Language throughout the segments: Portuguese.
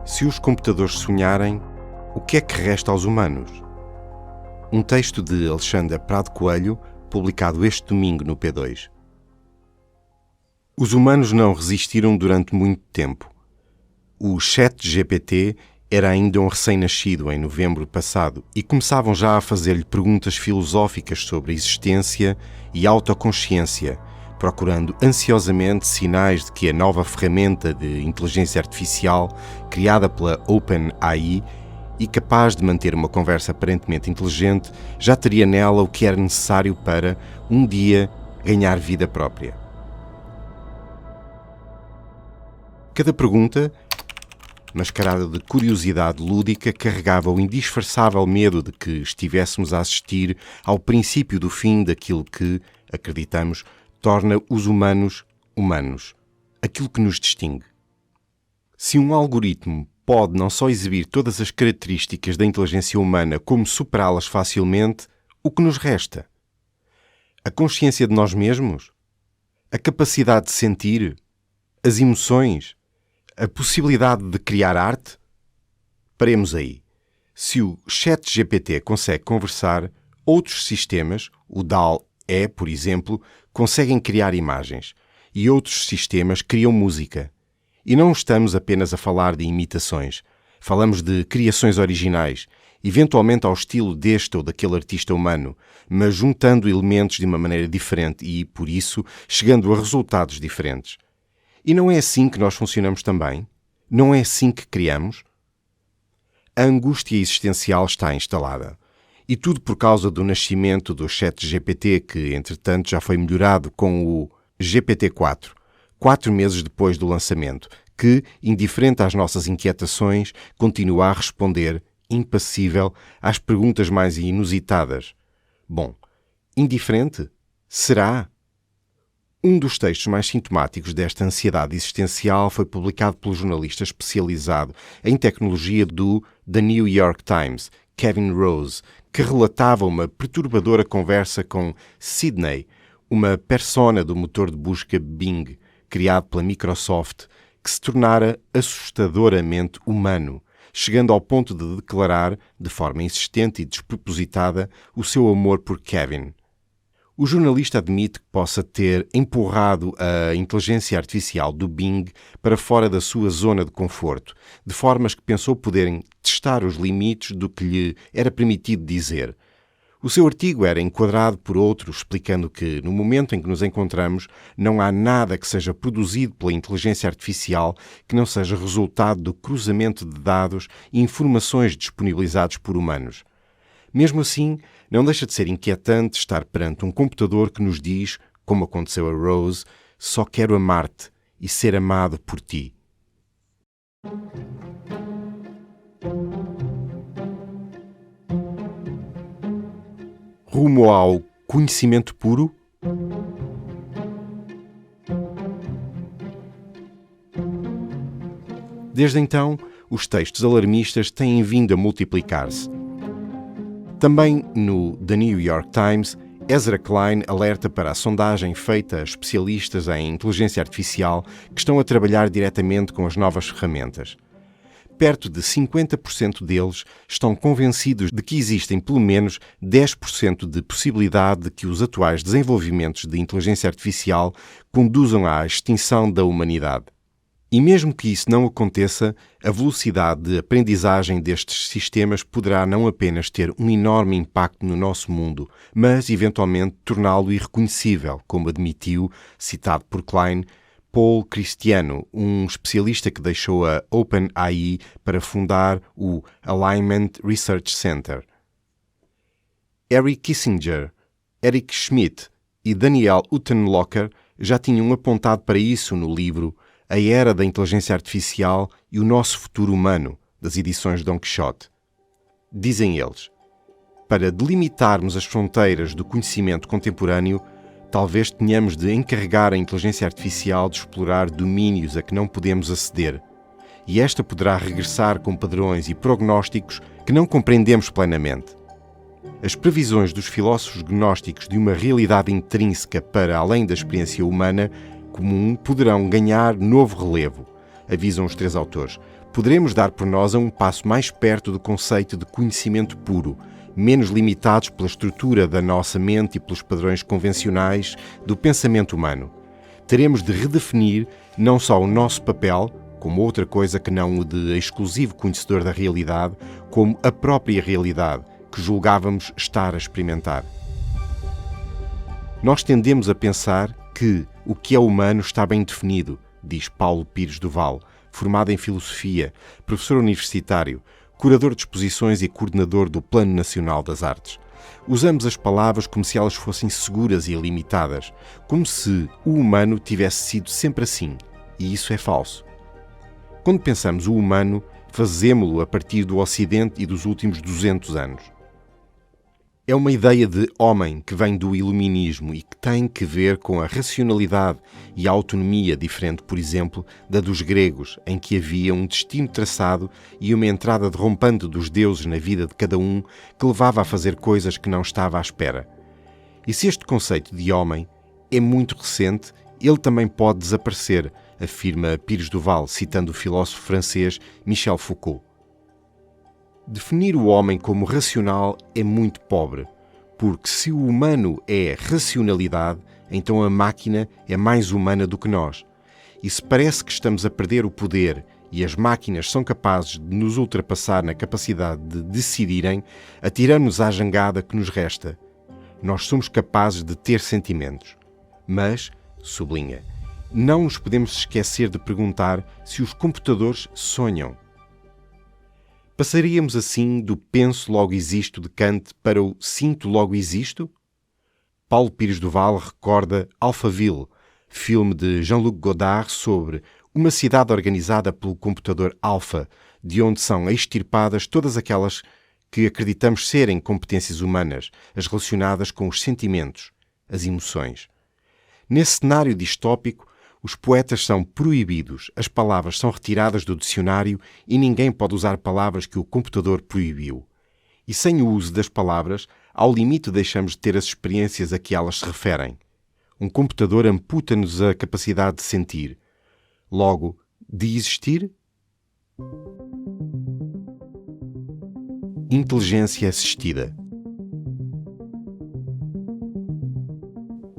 Se os computadores sonharem, o que é que resta aos humanos? Um texto de Alexandra Prado Coelho, publicado este domingo no P2. Os humanos não resistiram durante muito tempo. O ChatGPT era ainda um recém-nascido em novembro passado e começavam já a fazer-lhe perguntas filosóficas sobre a existência e autoconsciência, procurando ansiosamente sinais de que a nova ferramenta de inteligência artificial criada pela OpenAI e capaz de manter uma conversa aparentemente inteligente já teria nela o que era necessário para, um dia, ganhar vida própria. Cada pergunta, mascarada de curiosidade lúdica, carregava o indisfarçável medo de que estivéssemos a assistir ao princípio do fim daquilo que, acreditamos, torna os humanos humanos, aquilo que nos distingue. Se um algoritmo pode não só exibir todas as características da inteligência humana como superá-las facilmente, o que nos resta? A consciência de nós mesmos? A capacidade de sentir? As emoções? A possibilidade de criar arte? Paremos aí. Se o ChatGPT consegue conversar, outros sistemas, o DALL-E, por exemplo, conseguem criar imagens, e outros sistemas criam música. E não estamos apenas a falar de imitações. Falamos de criações originais, eventualmente ao estilo deste ou daquele artista humano, mas juntando elementos de uma maneira diferente e, por isso, chegando a resultados diferentes. E não é assim que nós funcionamos também? Não é assim que criamos? A angústia existencial está instalada. E tudo por causa do nascimento do ChatGPT, que, entretanto, já foi melhorado com o GPT-4, 4 meses depois do lançamento, que, indiferente às nossas inquietações, continua a responder, impassível, às perguntas mais inusitadas. Bom, indiferente? Será? Um dos textos mais sintomáticos desta ansiedade existencial foi publicado pelo jornalista especializado em tecnologia do The New York Times, Kevin Rose, que relatava uma perturbadora conversa com Sydney, uma persona do motor de busca Bing, criado pela Microsoft, que se tornara assustadoramente humano, chegando ao ponto de declarar, de forma insistente e despropositada, o seu amor por Kevin. O jornalista admite que possa ter empurrado a inteligência artificial do Bing para fora da sua zona de conforto, de formas que pensou poderem testar os limites do que lhe era permitido dizer. O seu artigo era enquadrado por outro, explicando que, no momento em que nos encontramos, não há nada que seja produzido pela inteligência artificial que não seja resultado do cruzamento de dados e informações disponibilizados por humanos. Mesmo assim, não deixa de ser inquietante estar perante um computador que nos diz, como aconteceu a Rose, só quero amar-te e ser amado por ti. Rumo ao conhecimento puro? Desde então, os textos alarmistas têm vindo a multiplicar-se. Também no The New York Times, Ezra Klein alerta para a sondagem feita a especialistas em inteligência artificial que estão a trabalhar diretamente com as novas ferramentas. Perto de 50% deles estão convencidos de que existem pelo menos 10% de possibilidade de que os atuais desenvolvimentos de inteligência artificial conduzam à extinção da humanidade. E mesmo que isso não aconteça, a velocidade de aprendizagem destes sistemas poderá não apenas ter um enorme impacto no nosso mundo, mas, eventualmente, torná-lo irreconhecível, como admitiu, citado por Klein, Paul Christiano, um especialista que deixou a OpenAI para fundar o Alignment Research Center. Henry Kissinger, Eric Schmidt e Daniel Huttenlocher já tinham apontado para isso no livro A Era da Inteligência Artificial e o Nosso Futuro Humano, das edições Don Quixote. Dizem eles, para delimitarmos as fronteiras do conhecimento contemporâneo, talvez tenhamos de encarregar a inteligência artificial de explorar domínios a que não podemos aceder, e esta poderá regressar com padrões e prognósticos que não compreendemos plenamente. As previsões dos filósofos gnósticos de uma realidade intrínseca para além da experiência humana comum poderão ganhar novo relevo, avisam os três autores, poderemos dar por nós a um passo mais perto do conceito de conhecimento puro, menos limitados pela estrutura da nossa mente e pelos padrões convencionais do pensamento humano. Teremos de redefinir não só o nosso papel, como outra coisa que não o de exclusivo conhecedor da realidade, como a própria realidade que julgávamos estar a experimentar. Nós tendemos a pensar que o que é humano está bem definido, diz Paulo Pires do Val, formado em Filosofia, professor universitário, curador de exposições e coordenador do Plano Nacional das Artes. Usamos as palavras como se elas fossem seguras e ilimitadas, como se o humano tivesse sido sempre assim, e isso é falso. Quando pensamos o humano, fazemo-lo a partir do Ocidente e dos últimos 200 anos. É uma ideia de homem que vem do iluminismo e que tem que ver com a racionalidade e a autonomia, diferente, por exemplo, da dos gregos, em que havia um destino traçado e uma entrada derrompante dos deuses na vida de cada um que levava a fazer coisas que não estava à espera. E se este conceito de homem é muito recente, ele também pode desaparecer, afirma Pires do Val, citando o filósofo francês Michel Foucault. Definir o homem como racional é muito pobre, porque se o humano é racionalidade, então a máquina é mais humana do que nós. E se parece que estamos a perder o poder e as máquinas são capazes de nos ultrapassar na capacidade de decidirem, atiramos-nos à jangada que nos resta. Nós somos capazes de ter sentimentos. Mas, sublinha, não nos podemos esquecer de perguntar se os computadores sonham. Passaríamos assim do penso logo existo de Kant para o sinto logo existo? Paulo Pires do Val recorda Alphaville, filme de Jean-Luc Godard sobre uma cidade organizada pelo computador Alpha, de onde são extirpadas todas aquelas que acreditamos serem competências humanas, as relacionadas com os sentimentos, as emoções. Nesse cenário distópico, os poetas são proibidos, as palavras são retiradas do dicionário e ninguém pode usar palavras que o computador proibiu. E sem o uso das palavras, ao limite deixamos de ter as experiências a que elas se referem. Um computador amputa-nos a capacidade de sentir. Logo, de existir? Inteligência assistida.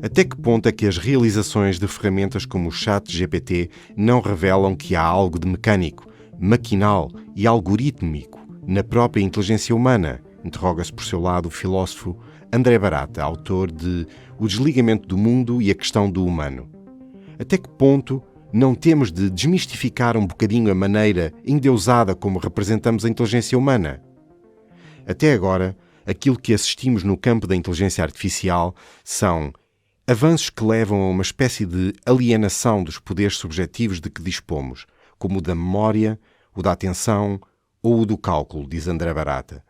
Até que ponto é que as realizações de ferramentas como o ChatGPT não revelam que há algo de mecânico, maquinal e algorítmico na própria inteligência humana? Interroga-se por seu lado o filósofo André Barata, autor de O Desligamento do Mundo e a Questão do Humano. Até que ponto não temos de desmistificar um bocadinho a maneira endeusada como representamos a inteligência humana? Até agora, aquilo que assistimos no campo da inteligência artificial são avanços que levam a uma espécie de alienação dos poderes subjetivos de que dispomos, como o da memória, o da atenção ou o do cálculo, diz André Barata.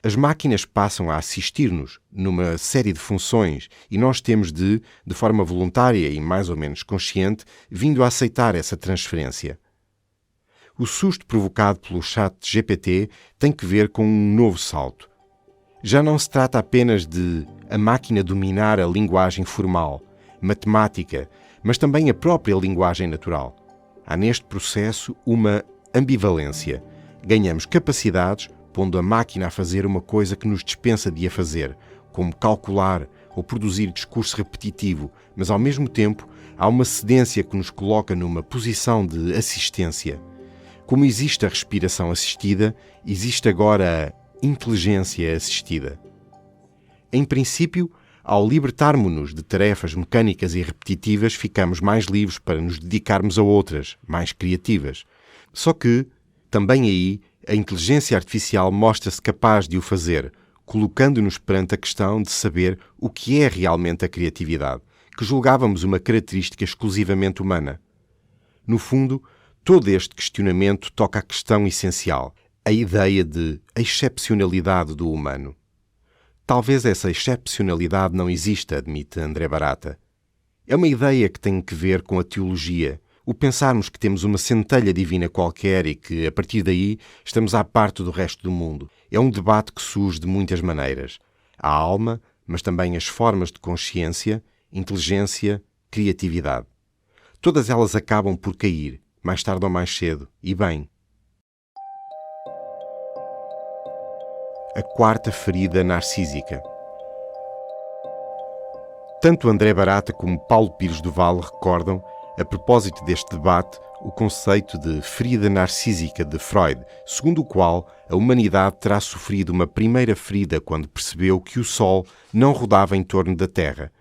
As máquinas passam a assistir-nos numa série de funções e nós temos de forma voluntária e mais ou menos consciente, vindo a aceitar essa transferência. O susto provocado pelo ChatGPT tem que ver com um novo salto. Já não se trata apenas de a máquina dominar a linguagem formal, matemática, mas também a própria linguagem natural. Há neste processo uma ambivalência. Ganhamos capacidades, pondo a máquina a fazer uma coisa que nos dispensa de a fazer, como calcular ou produzir discurso repetitivo, mas ao mesmo tempo há uma cedência que nos coloca numa posição de assistência. Como existe a respiração assistida, existe agora a inteligência assistida. Em princípio, ao libertarmos-nos de tarefas mecânicas e repetitivas, ficamos mais livres para nos dedicarmos a outras, mais criativas. Só que, também aí, a inteligência artificial mostra-se capaz de o fazer, colocando-nos perante a questão de saber o que é realmente a criatividade, que julgávamos uma característica exclusivamente humana. No fundo, todo este questionamento toca à questão essencial, a ideia de excepcionalidade do humano. Talvez essa excepcionalidade não exista, admite André Barata. É uma ideia que tem que ver com a teologia, o pensarmos que temos uma centelha divina qualquer e que, a partir daí, estamos à parte do resto do mundo. É um debate que surge de muitas maneiras. A alma, mas também as formas de consciência, inteligência, criatividade. Todas elas acabam por cair, mais tarde ou mais cedo, e bem. A quarta ferida narcísica. Tanto André Barata como Paulo Pires do Vale recordam, a propósito deste debate, o conceito de ferida narcísica de Freud, segundo o qual a humanidade terá sofrido uma primeira ferida quando percebeu que o Sol não rodava em torno da Terra.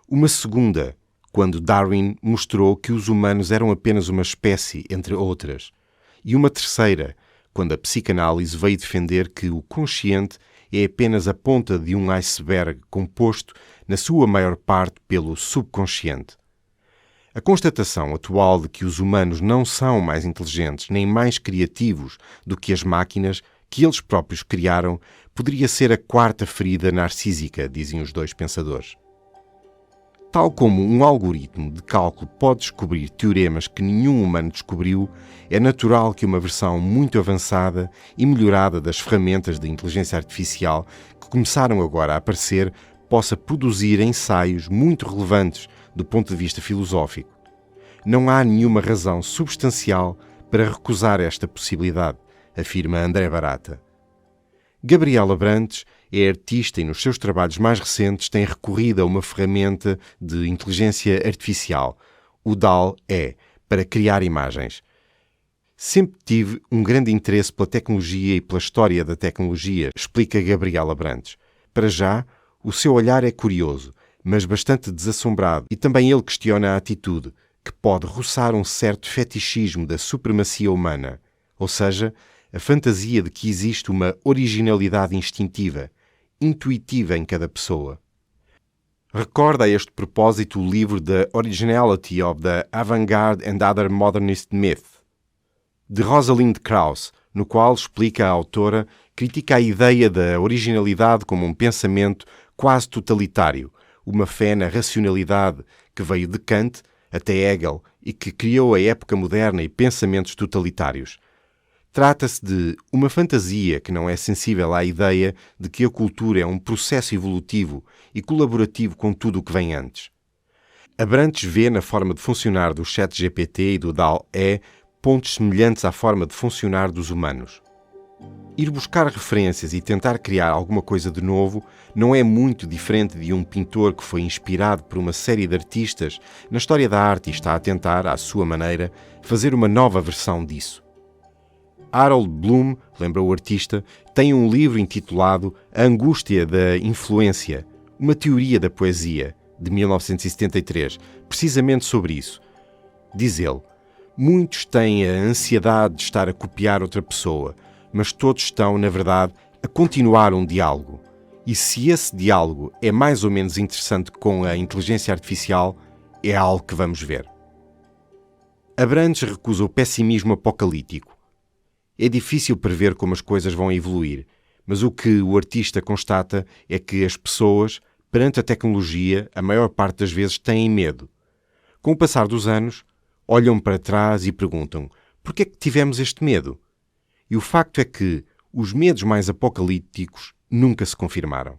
Uma segunda, quando Darwin mostrou que os humanos eram apenas uma espécie, entre outras. E uma terceira, quando a psicanálise veio defender que o consciente é apenas a ponta de um iceberg composto, na sua maior parte, pelo subconsciente. A constatação atual de que os humanos não são mais inteligentes nem mais criativos do que as máquinas que eles próprios criaram poderia ser a quarta ferida narcísica, dizem os dois pensadores. Tal como um algoritmo de cálculo pode descobrir teoremas que nenhum humano descobriu, é natural que uma versão muito avançada e melhorada das ferramentas de inteligência artificial que começaram agora a aparecer possa produzir ensaios muito relevantes do ponto de vista filosófico. Não há nenhuma razão substancial para recusar esta possibilidade, afirma André Barata. Gabriela Brantes é artista e nos seus trabalhos mais recentes tem recorrido a uma ferramenta de inteligência artificial, o DALL-E, para criar imagens. Sempre tive um grande interesse pela tecnologia e pela história da tecnologia, explica Gabriela Brantes. Para já, o seu olhar é curioso, mas bastante desassombrado, e também ele questiona a atitude, que pode roçar um certo fetichismo da supremacia humana, ou seja, a fantasia de que existe uma originalidade instintiva, intuitiva em cada pessoa. Recorda a este propósito o livro The Originality of the Avant-Garde and Other Modernist Myth, de Rosalind Krauss, no qual, explica a autora, critica a ideia da originalidade como um pensamento quase totalitário, uma fé na racionalidade que veio de Kant até Hegel e que criou a época moderna e pensamentos totalitários. Trata-se de uma fantasia que não é sensível à ideia de que a cultura é um processo evolutivo e colaborativo com tudo o que vem antes. Abrantes vê na forma de funcionar do ChatGPT e do DALL-E pontos semelhantes à forma de funcionar dos humanos. Ir buscar referências e tentar criar alguma coisa de novo não é muito diferente de um pintor que foi inspirado por uma série de artistas na história da arte e está a tentar, à sua maneira, fazer uma nova versão disso. Harold Bloom, lembra o artista, tem um livro intitulado A Angústia da Influência, uma teoria da poesia, de 1973, precisamente sobre isso. Diz ele, muitos têm a ansiedade de estar a copiar outra pessoa, mas todos estão, na verdade, a continuar um diálogo. E se esse diálogo é mais ou menos interessante com a inteligência artificial, é algo que vamos ver. Abrantes recusa o pessimismo apocalíptico. É difícil prever como as coisas vão evoluir, mas o que o artista constata é que as pessoas, perante a tecnologia, a maior parte das vezes têm medo. Com o passar dos anos, olham para trás e perguntam: por que é que tivemos este medo? E o facto é que os medos mais apocalípticos nunca se confirmaram.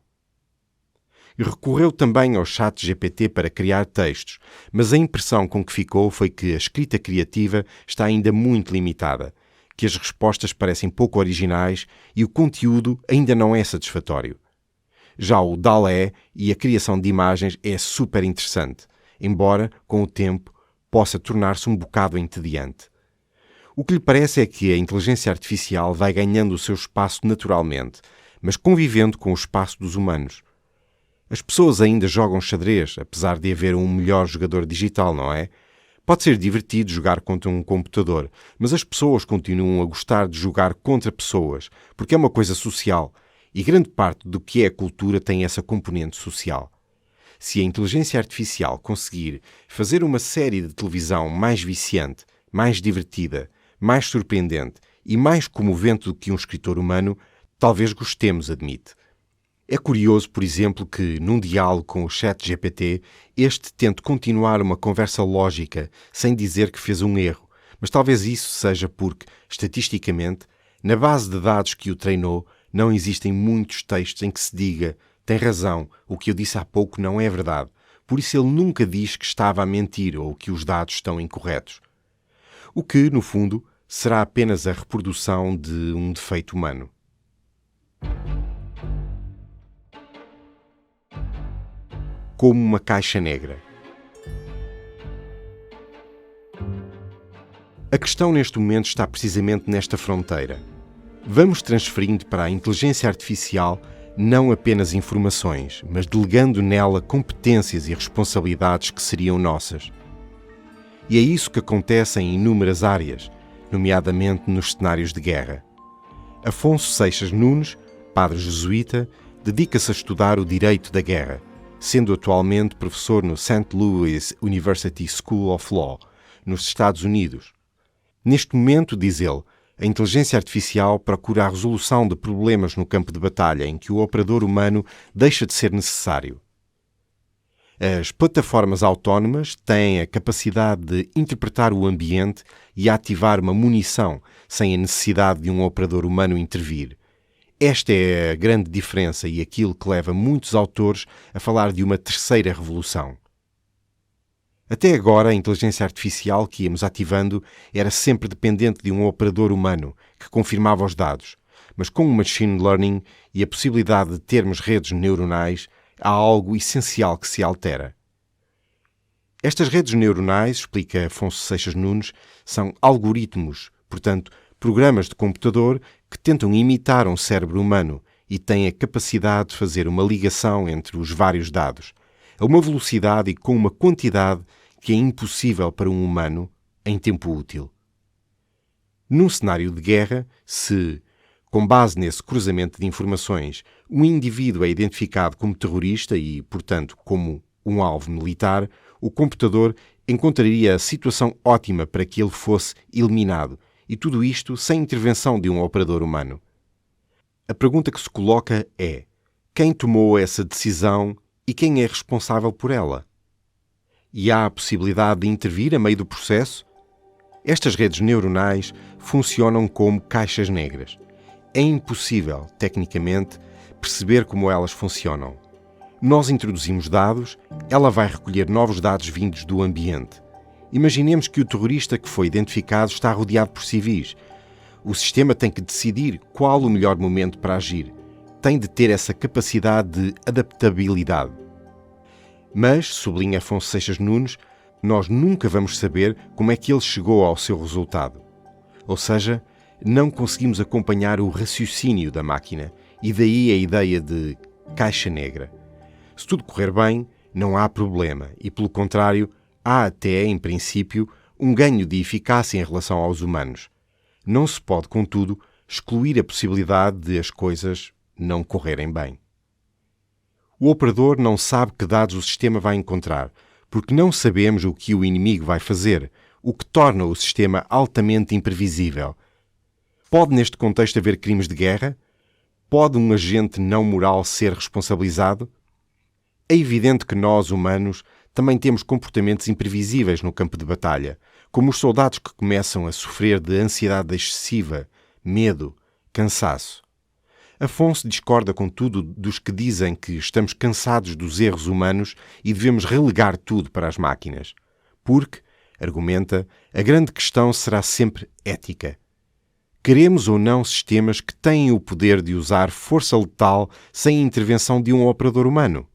Recorreu também ao ChatGPT para criar textos, mas a impressão com que ficou foi que a escrita criativa está ainda muito limitada, que as respostas parecem pouco originais e o conteúdo ainda não é satisfatório. Já o DALL-E e a criação de imagens é super interessante, embora, com o tempo, possa tornar-se um bocado entediante. O que lhe parece é que a inteligência artificial vai ganhando o seu espaço naturalmente, mas convivendo com o espaço dos humanos. As pessoas ainda jogam xadrez, apesar de haver um melhor jogador digital, não é? Pode ser divertido jogar contra um computador, mas as pessoas continuam a gostar de jogar contra pessoas, porque é uma coisa social, e grande parte do que é a cultura tem essa componente social. Se a inteligência artificial conseguir fazer uma série de televisão mais viciante, mais divertida, mais surpreendente e mais comovente do que um escritor humano, talvez gostemos, admite. É curioso, por exemplo, que, num diálogo com o ChatGPT, este tente continuar uma conversa lógica, sem dizer que fez um erro, mas talvez isso seja porque, estatisticamente, na base de dados que o treinou, não existem muitos textos em que se diga tem razão, o que eu disse há pouco não é verdade, por isso ele nunca diz que estava a mentir ou que os dados estão incorretos. o que, no fundo, será apenas a reprodução de um defeito humano. Como uma caixa negra. A questão neste momento está precisamente nesta fronteira. Vamos transferindo para a inteligência artificial não apenas informações, mas delegando nela competências e responsabilidades que seriam nossas. E é isso que acontece em inúmeras áreas, nomeadamente nos cenários de guerra. Afonso Seixas Nunes, padre jesuíta, dedica-se a estudar o direito da guerra, sendo atualmente professor no St. Louis University School of Law, nos Estados Unidos. Neste momento, diz ele, a inteligência artificial procura a resolução de problemas no campo de batalha em que o operador humano deixa de ser necessário. As plataformas autónomas têm a capacidade de interpretar o ambiente e ativar uma munição sem a necessidade de um operador humano intervir. Esta é a grande diferença e aquilo que leva muitos autores a falar de uma terceira revolução. Até agora, a inteligência artificial que íamos ativando era sempre dependente de um operador humano que confirmava os dados, mas com o machine learning e a possibilidade de termos redes neuronais, há algo essencial que se altera. Estas redes neuronais, explica Afonso Seixas Nunes, são algoritmos, portanto, programas de computador que tentam imitar um cérebro humano e têm a capacidade de fazer uma ligação entre os vários dados, a uma velocidade e com uma quantidade que é impossível para um humano em tempo útil. Num cenário de guerra, se, com base nesse cruzamento de informações, um indivíduo é identificado como terrorista e, portanto, como um alvo militar, o computador encontraria a situação ótima para que ele fosse eliminado, e tudo isto sem intervenção de um operador humano. A pergunta que se coloca é: quem tomou essa decisão e quem é responsável por ela? E há a possibilidade de intervir a meio do processo? Estas redes neuronais funcionam como caixas negras. É impossível, tecnicamente, perceber como elas funcionam. Nós introduzimos dados, ela vai recolher novos dados vindos do ambiente. Imaginemos que o terrorista que foi identificado está rodeado por civis. O sistema tem que decidir qual o melhor momento para agir. Tem de ter essa capacidade de adaptabilidade. Mas, sublinha Afonso Seixas Nunes, nós nunca vamos saber como é que ele chegou ao seu resultado. Ou seja, não conseguimos acompanhar o raciocínio da máquina, e daí a ideia de caixa negra. Se tudo correr bem, não há problema, e pelo contrário, há até, em princípio, um ganho de eficácia em relação aos humanos. Não se pode, contudo, excluir a possibilidade de as coisas não correrem bem. O operador não sabe que dados o sistema vai encontrar, porque não sabemos o que o inimigo vai fazer, o que torna o sistema altamente imprevisível. Pode neste contexto haver crimes de guerra? Pode um agente não moral ser responsabilizado? É evidente que nós, humanos, também temos comportamentos imprevisíveis no campo de batalha, como os soldados que começam a sofrer de ansiedade excessiva, medo, cansaço. Afonso discorda, contudo, dos que dizem que estamos cansados dos erros humanos e devemos relegar tudo para as máquinas. Porque, argumenta, a grande questão será sempre ética. Queremos ou não sistemas que têm o poder de usar força letal sem a intervenção de um operador humano?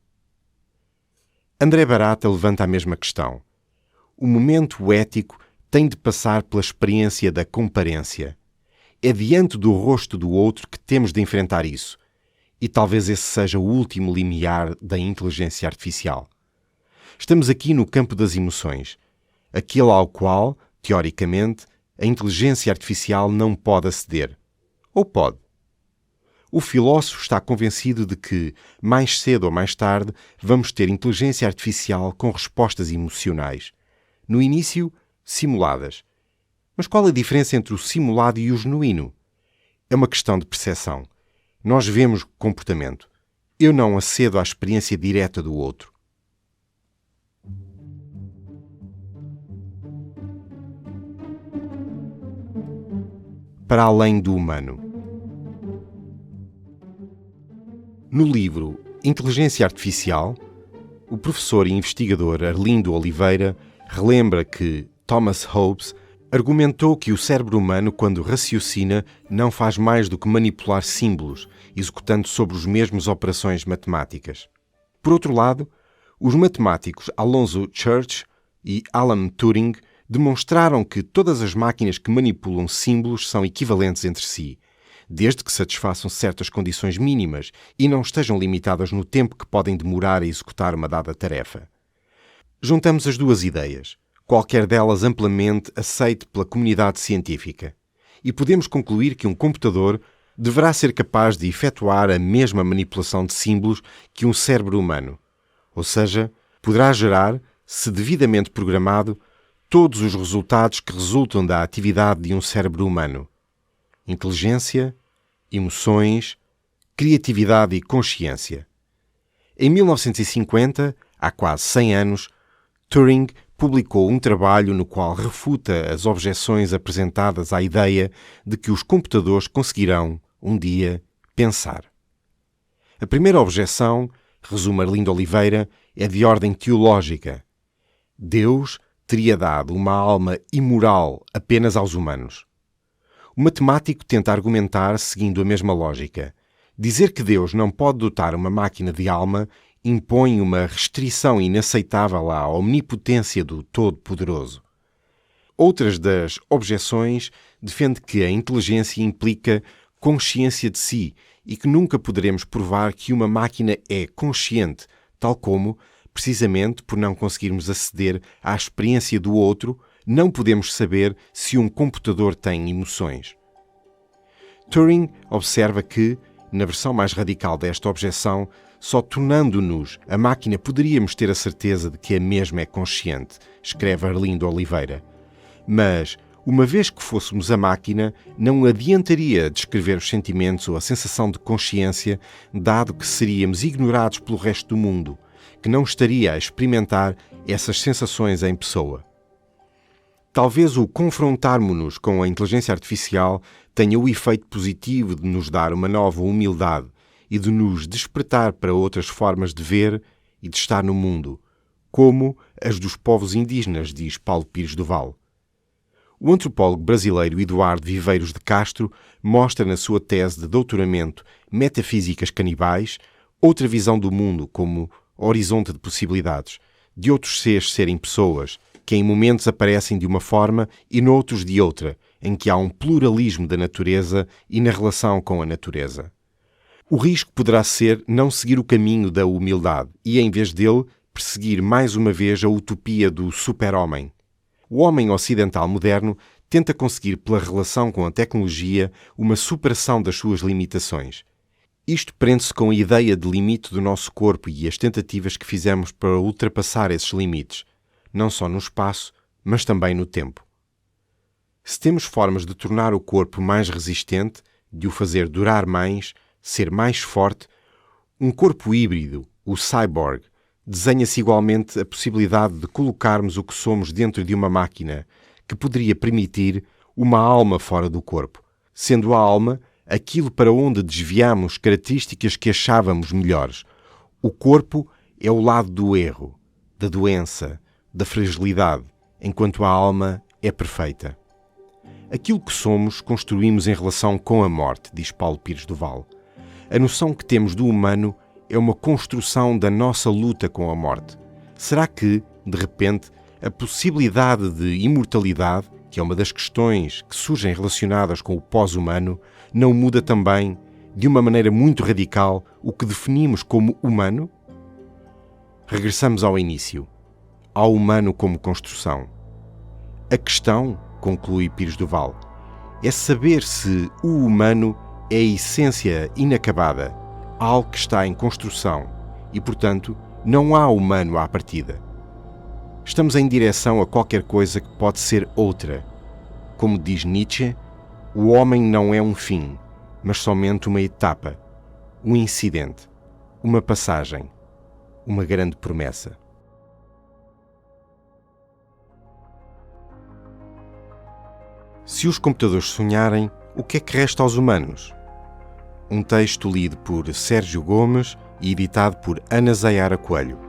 André Barata levanta a mesma questão. O momento ético tem de passar pela experiência da comparência. É diante do rosto do outro que temos de enfrentar isso. E talvez esse seja o último limiar da inteligência artificial. Estamos aqui no campo das emoções, aquele ao qual, teoricamente, a inteligência artificial não pode aceder. Ou pode? O filósofo está convencido de que, mais cedo ou mais tarde, vamos ter inteligência artificial com respostas emocionais. No início, simuladas. Mas qual a diferença entre o simulado e o genuíno? É uma questão de percepção. Nós vemos comportamento. Eu não acedo à experiência direta do outro. Para além do humano. No livro Inteligência Artificial, o professor e investigador Arlindo Oliveira relembra que Thomas Hobbes Argumentou que o cérebro humano, quando raciocina, não faz mais do que manipular símbolos, executando sobre os mesmos operações matemáticas. Por outro lado, os matemáticos Alonzo Church e Alan Turing demonstraram que todas as máquinas que manipulam símbolos são equivalentes entre si, desde que satisfaçam certas condições mínimas e não estejam limitadas no tempo que podem demorar a executar uma dada tarefa. Juntamos as duas ideias, qualquer delas amplamente aceite pela comunidade científica, e podemos concluir que um computador deverá ser capaz de efetuar a mesma manipulação de símbolos que um cérebro humano, ou seja, poderá gerar, se devidamente programado, todos os resultados que resultam da atividade de um cérebro humano: inteligência, emoções, criatividade e consciência. Em 1950, há quase 100 anos, Turing publicou um trabalho no qual refuta as objeções apresentadas à ideia de que os computadores conseguirão, um dia, pensar. A primeira objeção, resume Arlindo Oliveira, é de ordem teológica. Deus teria dado uma alma imoral apenas aos humanos. O matemático tenta argumentar seguindo a mesma lógica. Dizer que Deus não pode dotar uma máquina de alma impõe uma restrição inaceitável à omnipotência do Todo-Poderoso. Outras das objeções defende que a inteligência implica consciência de si e que nunca poderemos provar que uma máquina é consciente, tal como, precisamente por não conseguirmos aceder à experiência do outro, não podemos saber se um computador tem emoções. Turing observa que, na versão mais radical desta objeção, só tornando-nos a máquina poderíamos ter a certeza de que a mesma é consciente, escreve Arlindo Oliveira. Mas, uma vez que fôssemos a máquina, não adiantaria descrever os sentimentos ou a sensação de consciência, dado que seríamos ignorados pelo resto do mundo, que não estaria a experimentar essas sensações em pessoa. Talvez o confrontarmos-nos com a inteligência artificial tenha o efeito positivo de nos dar uma nova humildade e de nos despertar para outras formas de ver e de estar no mundo, como as dos povos indígenas, diz Paulo Pires do Val. O antropólogo brasileiro Eduardo Viveiros de Castro mostra na sua tese de doutoramento Metafísicas Canibais outra visão do mundo como horizonte de possibilidades, de outros seres serem pessoas, que em momentos aparecem de uma forma e noutros de outra, em que há um pluralismo da natureza e na relação com a natureza. O risco poderá ser não seguir o caminho da humildade e, em vez dele, perseguir mais uma vez a utopia do super-homem. O homem ocidental moderno tenta conseguir, pela relação com a tecnologia, uma superação das suas limitações. Isto prende-se com a ideia de limite do nosso corpo e as tentativas que fizemos para ultrapassar esses limites, não só no espaço, mas também no tempo. Se temos formas de tornar o corpo mais resistente, de o fazer durar mais, ser mais forte, um corpo híbrido, o cyborg, desenha-se igualmente a possibilidade de colocarmos o que somos dentro de uma máquina que poderia permitir uma alma fora do corpo, sendo a alma aquilo para onde desviamos características que achávamos melhores. O corpo é o lado do erro, da doença, da fragilidade, enquanto a alma é perfeita. Aquilo que somos construímos em relação com a morte, diz Paulo Pires do Val. A noção que temos do humano é uma construção da nossa luta com a morte. Será que, de repente, a possibilidade de imortalidade, que é uma das questões que surgem relacionadas com o pós-humano, não muda também, de uma maneira muito radical, o que definimos como humano? Regressamos ao início, ao humano como construção. A questão, conclui Pires do Val, é saber se o humano é a essência inacabada, algo que está em construção e, portanto, não há humano à partida. Estamos em direção a qualquer coisa que pode ser outra. Como diz Nietzsche, o homem não é um fim, mas somente uma etapa, um incidente, uma passagem, uma grande promessa. Se os computadores sonharem, o que é que resta aos humanos? Um texto lido por Sérgio Gomes e editado por Ana Zayara Coelho.